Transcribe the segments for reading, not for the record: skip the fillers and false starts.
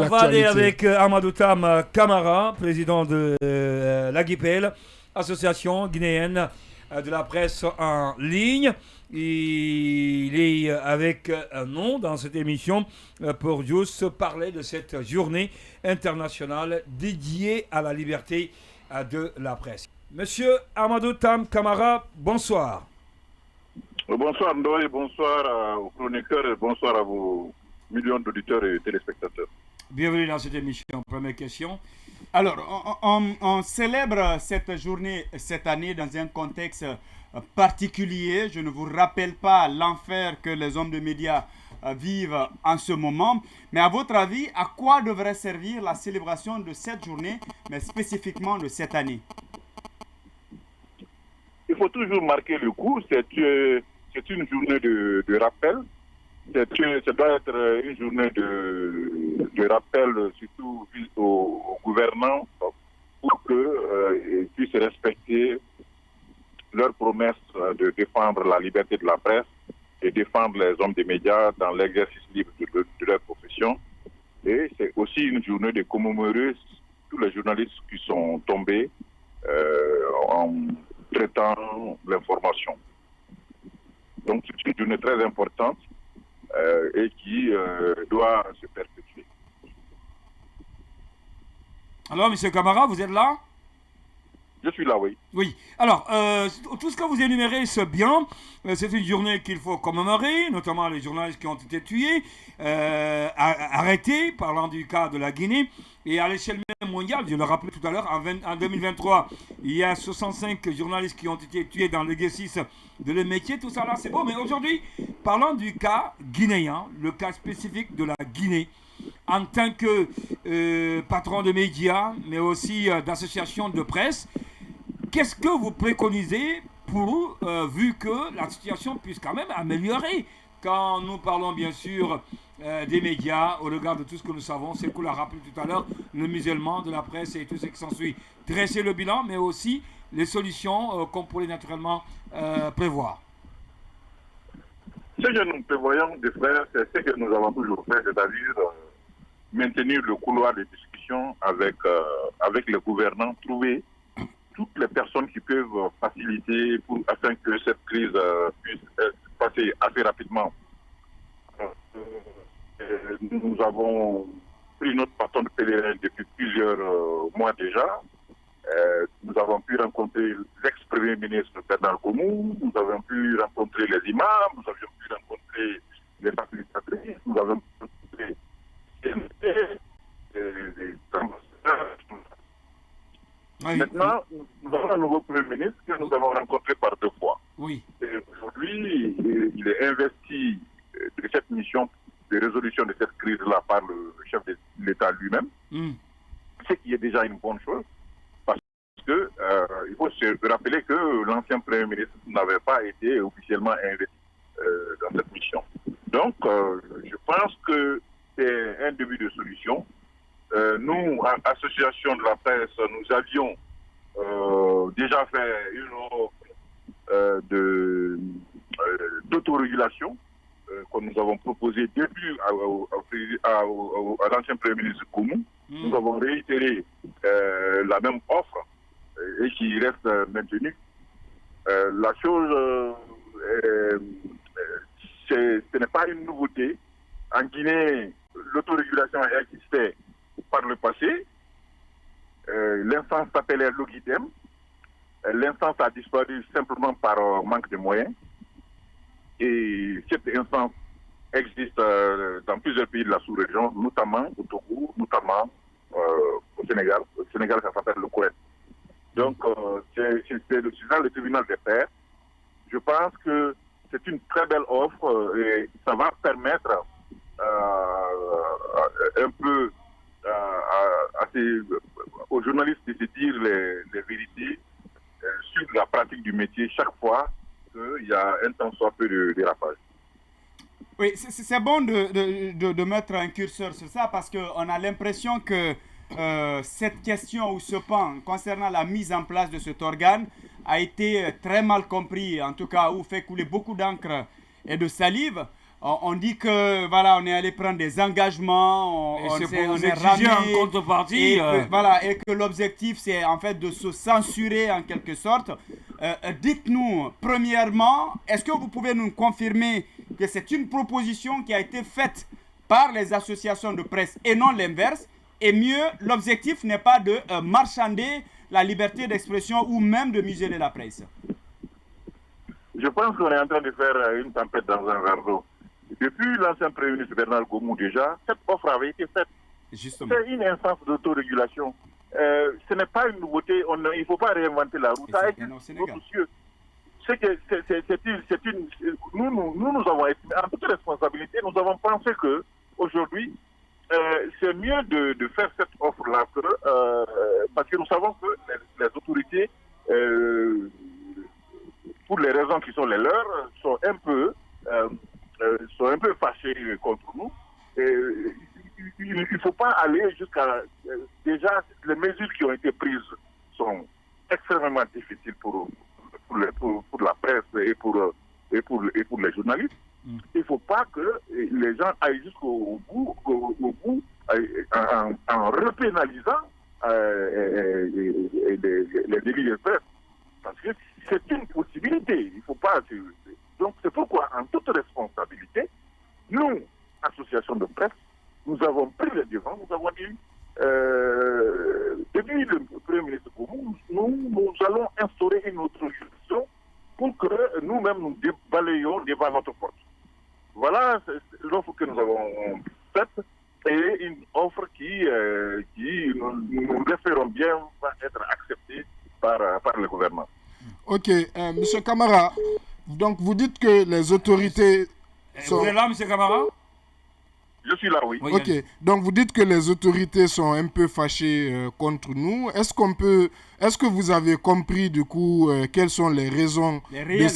va aller l'actualité. avec Amadou Tam Kamara, président de l'AGIPEL, Association guinéenne de la presse en ligne. Il est avec nous dans cette émission pour juste parler de cette journée internationale dédiée à la liberté de la presse. Monsieur Amadou Tam Kamara, bonsoir. Bonsoir Ndoye, bonsoir aux chroniqueurs et bonsoir à vos millions d'auditeurs et téléspectateurs. Bienvenue dans cette émission. Première question. Alors, on célèbre cette journée cette année dans un contexte particulier. Je ne vous rappelle pas l'enfer que les hommes de médias vivent en ce moment. Mais à votre avis, à quoi devrait servir la célébration de cette journée, mais spécifiquement de cette année? Il faut toujours marquer le coup. C'est une journée de rappel. Ça doit être une journée de rappel, surtout aux gouvernants, pour qu'ils puissent respecter leur promesse de défendre la liberté de la presse et défendre les hommes des médias dans l'exercice libre de leur profession. Et c'est aussi une journée de commémorer tous les journalistes qui sont tombés en traitant l'information. Donc c'est une journée très importante et qui doit se perpétuer. Alors, monsieur Kamara, vous êtes là? Je suis là, oui. Oui. Alors, tout ce que vous énumérez, c'est bien. C'est une journée qu'il faut commémorer, notamment les journalistes qui ont été tués, arrêtés, parlant du cas de la Guinée. Et à l'échelle même mondiale, je le rappelais tout à l'heure, en 2023, il y a 65 journalistes qui ont été tués dans l'exercice de leur métier. Tout ça là, c'est beau. Mais aujourd'hui, parlant du cas guinéen, le cas spécifique de la Guinée, en tant que patron de médias, mais aussi d'associations de presse, qu'est-ce que vous préconisez pour, vu que la situation puisse quand même améliorer? Quand nous parlons bien sûr des médias, au regard de tout ce que nous savons, c'est qu'on l'a rappelé tout à l'heure, le musellement de la presse et tout ce qui s'ensuit. Dresser le bilan, mais aussi les solutions qu'on pourrait naturellement prévoir. Ce que nous prévoyons de faire, c'est ce que nous avons toujours fait, c'est-à-dire maintenir le couloir de discussion avec les gouvernants, trouver toutes les personnes qui peuvent faciliter afin que cette crise puisse passer assez rapidement. Nous avons pris notre bâton de pèlerin depuis plusieurs mois déjà. Nous avons pu rencontrer l'ex-premier ministre Bernard Komou, nous avons pu rencontrer les imams, nous avions pu rencontrer les facilitatrices, nous avons rencontré les ambassadeurs. Oui. Maintenant, nous avons un nouveau Premier ministre que nous avons rencontré par 2 fois. Oui. Et aujourd'hui, il est investi de cette mission de résolution de cette crise-là par le chef de l'État lui-même, ce qui est déjà une bonne chose, parce que il faut se rappeler que l'ancien Premier ministre n'avait pas été officiellement investi dans cette mission. Donc, je pense que c'est un début de solution. Nous, association de la presse, nous avions déjà fait une offre d'autorégulation que nous avons proposée depuis à l'ancien Premier ministre Koumou. Nous avons réitéré la même offre et qui reste maintenue. La chose, ce n'est pas une nouveauté. En Guinée, l'autorégulation existait par le passé. L'instance s'appelait Logidem. L'instance a disparu simplement par manque de moyens. Et cette instance existe dans plusieurs pays de la sous-région, notamment au Togo, notamment au Sénégal. Au Sénégal, ça s'appelle le Koweït. Donc, c'est dans le tribunal des pairs. Je pense que c'est une très belle offre et ça va permettre un peu aux journalistes de se dire les vérités sur la pratique du métier chaque fois qu'il y a un tant soit peu de dérapage. Oui, c'est bon de mettre un curseur sur ça parce qu'on a l'impression que cette question ou ce pan concernant la mise en place de cet organe a été très mal compris, en tout cas, ou fait couler beaucoup d'encre et de salive. On dit que voilà, on est allé prendre des engagements, Et c'est on pour vous est exiger ramé, en contrepartie. et que, voilà, et que l'objectif c'est en fait de se censurer en quelque sorte. Dites-nous, premièrement, est-ce que vous pouvez nous confirmer que c'est une proposition qui a été faite par les associations de presse et non l'inverse? Et mieux, l'objectif n'est pas de marchander la liberté d'expression ou même de museler la presse. Je pense qu'on est en train de faire une tempête dans un verre d'eau. Depuis l'ancien Premier ministre Bernard Gomou déjà, cette offre avait été faite. Justement. C'est une instance d'autorégulation. Ce n'est pas une nouveauté, il ne faut pas réinventer la route. Ça existe d'autres cieux. Nous avons estimé, en toute responsabilité, nous avons pensé que aujourd'hui, c'est mieux de faire cette offre-là parce que nous savons que les autorités, pour les raisons qui sont les leurs, sont un peu fâchées contre nous. Il ne faut pas aller jusqu'à... déjà, les mesures qui ont été prises sont extrêmement difficiles pour la presse et pour les journalistes. Il ne faut pas que les gens aillent jusqu'au bout en repénalisant les délits de presse. Parce que c'est une possibilité. Il faut pas... Donc c'est pourquoi, en toute responsabilité, nous, association de presse, nous avons pris le devant, nous avons dit, depuis le Premier ministre Gomou, nous allons instaurer une autre juridiction pour que nous-mêmes nous balayions devant notre porte. Voilà l'offre que nous avons faite et une offre qui nous espérons bien va être acceptée par le gouvernement. Ok, Monsieur Camara, donc vous dites que les autorités sont... Vous êtes là, M. Camara? Je suis là, oui. Ok, donc vous dites que les autorités sont un peu fâchées contre nous. Est-ce que vous avez compris du coup quelles sont les raisons quelles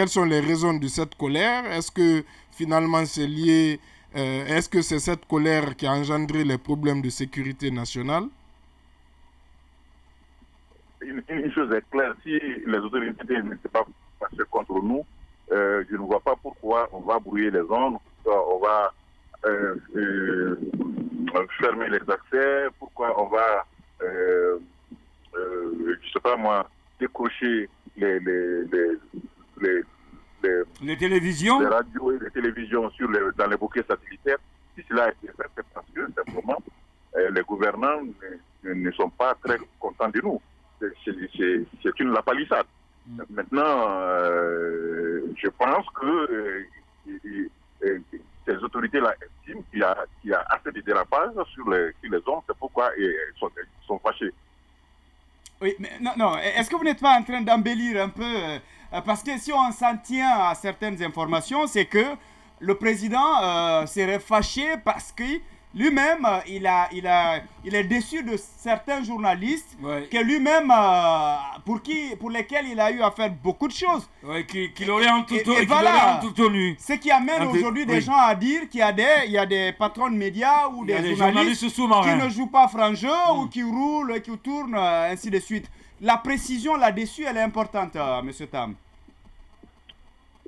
sont les raisons de cette colère? Est-ce que finalement c'est lié, est-ce que c'est cette colère qui a engendré les problèmes de sécurité nationale? Une chose est claire, si les autorités n'étaient pas fâchées contre nous, je ne vois pas pourquoi on va brouiller les ondes, on va fermer les accès, pourquoi on va, je ne sais pas moi, décrocher les télévisions, les radios et les télévisions dans les bouquets satellitaires. Si cela a été fait, c'est parce que simplement les gouvernants ne sont pas très contents de nous. C'est une lapalissade. Maintenant, je pense que ces autorités-là estiment qu'il y a assez de dérapage sur les ondes, c'est pourquoi ils sont fâchés. Oui, mais non, est-ce que vous n'êtes pas en train d'embellir un peu parce que si on s'en tient à certaines informations, c'est que le président serait fâché parce que lui-même, il est déçu de certains journalistes que lui-même, pour lesquels il a eu à faire beaucoup de choses. Oui, qu'il aurait entretenu. Voilà, ce qui amène aujourd'hui des gens à dire qu'il y a des patrons de médias ou des journalistes qui ne jouent pas franc-jeu ou qui roulent, qui tournent, ainsi de suite. La précision là-dessus, elle est importante, M. Tam.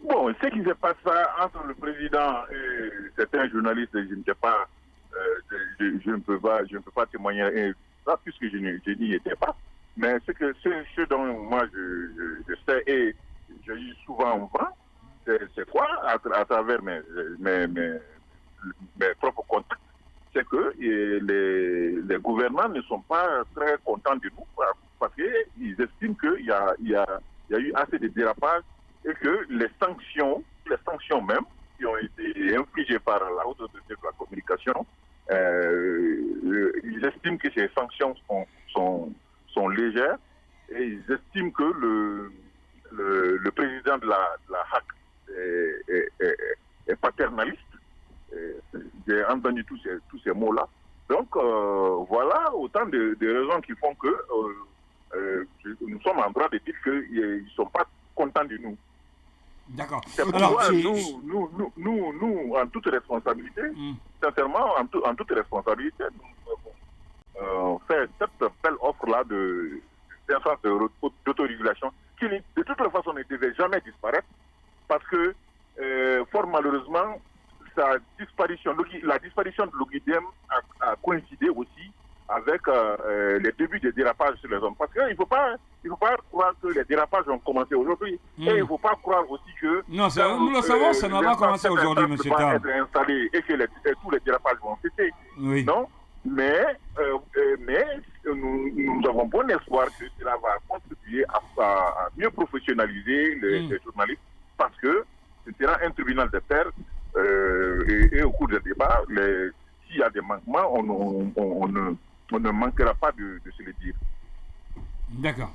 Bon, ce qui se passe entre le président et certains journalistes, je ne sais pas. Je ne peux pas témoigner ça puisque je n'y étais pas. Mais ce dont moi je sais et je dis souvent au vent, c'est quoi à travers mes propres contacts, c'est que les gouvernants ne sont pas très contents de nous parce qu'ils estiment qu'il y a eu assez de dérapage et que les sanctions même qui ont été infligées par la Haute Autorité de la Communication, ils estiment que ces sanctions sont légères et ils estiment que le président de la HAC est paternaliste. J'ai entendu tous ces mots-là. Donc voilà autant de raisons qui font que nous sommes en droit de dire qu'ils ne sont pas contents de nous. D'accord. C'est pourquoi nous, en toute responsabilité, sincèrement, en toute responsabilité, nous avons fait cette belle offre-là d'instance d'autorégulation qui, de toute façon, ne devait jamais disparaître parce que fort malheureusement, la disparition de l'Ogidem a coïncidé aussi avec les débuts des dérapages sur les hommes. Parce qu'il ne faut pas croire que les dérapages ont commencé aujourd'hui. Et il ne faut pas croire aussi que... Non, nous le savons, ça n'a pas commencé aujourd'hui, M. Tam. Être installé et que tous les dérapages vont cesser. Oui. Non, mais nous avons bon espoir que cela va contribuer à mieux professionnaliser les journalistes, parce que ce sera un tribunal de pairs et au cours des débats, s'il y a des manquements, on ne manquera pas de se le dire. D'accord.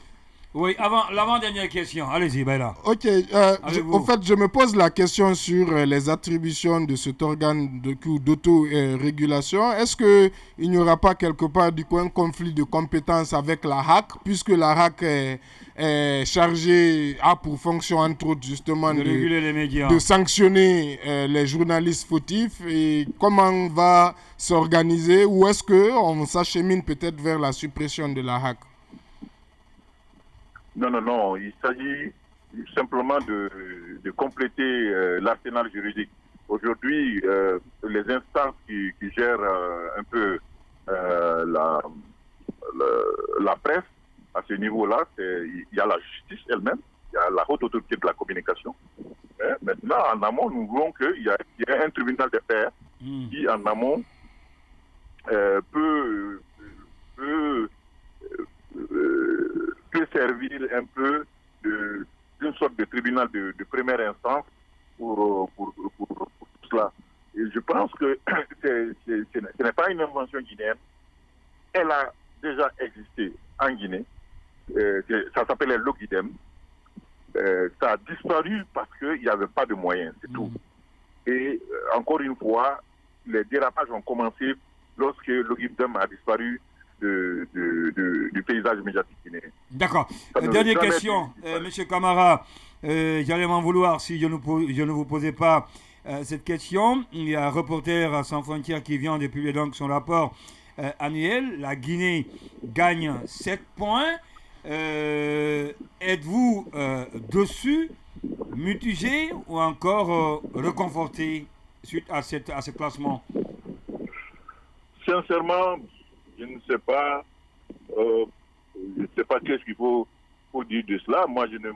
Oui, l'avant-dernière question. Allez-y, Baila. Ok, au fait, je me pose la question sur les attributions de cet organe d'autorégulation. Est-ce qu'il n'y aura pas quelque part du coup un conflit de compétences avec la HAC, puisque la HAC est chargée, a pour fonction entre autres justement de réguler les médias, de sanctionner les journalistes fautifs, et comment va s'organiser, ou est-ce qu'on s'achemine peut-être vers la suppression de la HAC? Non. Il s'agit simplement de compléter l'arsenal juridique. Aujourd'hui, les instances qui gèrent un peu la presse, à ce niveau-là, il y a la justice elle-même, il y a la haute autorité de la communication. Mais maintenant, en amont, nous voulons qu'il y ait un tribunal de pairs qui, en amont, peut servir un peu d'une sorte de tribunal de première instance pour tout cela. Et je pense que ce n'est pas une invention guinéenne. Elle a déjà existé en Guinée. Ça s'appelait l'Ogidem. Ça a disparu parce qu'il n'y avait pas de moyens, c'est tout. Et encore une fois, les dérapages ont commencé lorsque l'Ogidem a disparu du paysage médiatique guinéen. D'accord. Dernière question, M. Camara. J'allais m'en vouloir si je ne vous posais pas cette question. Il y a un Reporters sans frontières qui vient de publier donc son rapport annuel. La Guinée gagne 7 points. Êtes-vous dessus, mitigé ou encore reconforté suite à ce classement? Sincèrement, je ne sais pas qu'est-ce qu'il faut dire de cela. Moi, je n'ai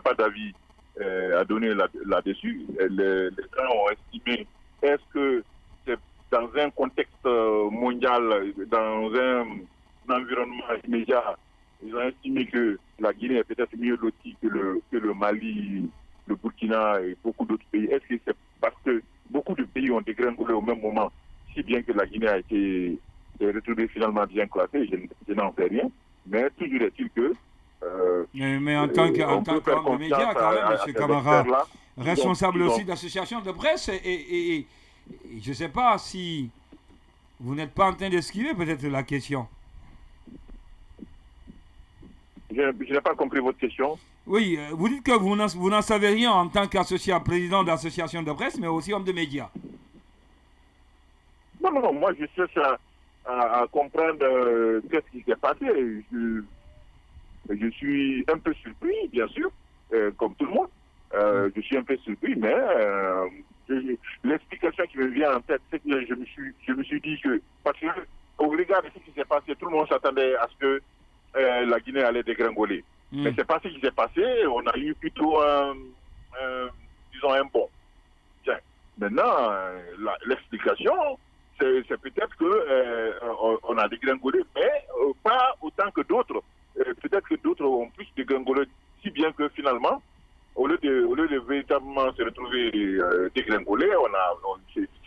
pas d'avis à donner là-dessus. Les gens ont estimé, est-ce que c'est dans un contexte mondial, dans un environnement immédiat, ils ont estimé que la Guinée est peut-être mieux lotie que le Mali, le Burkina et beaucoup d'autres pays. Est-ce que c'est parce que beaucoup de pays ont dégringolé au même moment, si bien que la Guinée a été retrouvée finalement bien classée? Je n'en sais rien. Mais toujours est-il que... mais en tant qu'homme de médias, quand même, M. Camara, responsable aussi d'associations de presse, et je ne sais pas si vous n'êtes pas en train d'esquiver peut-être la question. Je n'ai pas compris votre question. Oui, vous dites que vous n'en savez rien en tant président d'association de presse, mais aussi homme de médias. Non, moi je cherche à comprendre qu'est-ce qui s'est passé. Je suis un peu surpris, bien sûr, comme tout le monde. Je suis un peu surpris, mais l'explication qui me vient en tête, c'est que je me suis dit que, parce que au regard de ce qui s'est passé, tout le monde s'attendait à ce que la Guinée allait dégringoler. Mais c'est pas ce qui s'est passé. On a eu plutôt disons un bon. Tiens, maintenant, l'explication, c'est peut-être qu'on a dégringolé, mais pas autant que d'autres. Peut-être que d'autres ont plus dégringolé, si bien que finalement, au lieu de véritablement se retrouver dégringolé,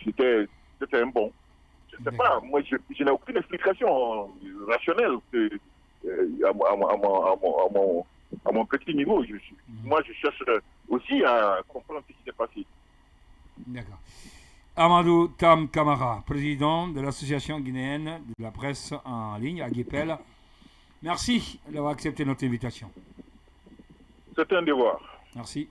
c'était un bon. Je ne sais pas, moi je n'ai aucune explication rationnelle à mon petit niveau. Moi je cherche aussi à comprendre ce qui s'est passé. D'accord. Amadou Tam Camara, président de l'association guinéenne de la presse en ligne, Aguipel. Merci d'avoir accepté notre invitation. C'est un devoir. Merci.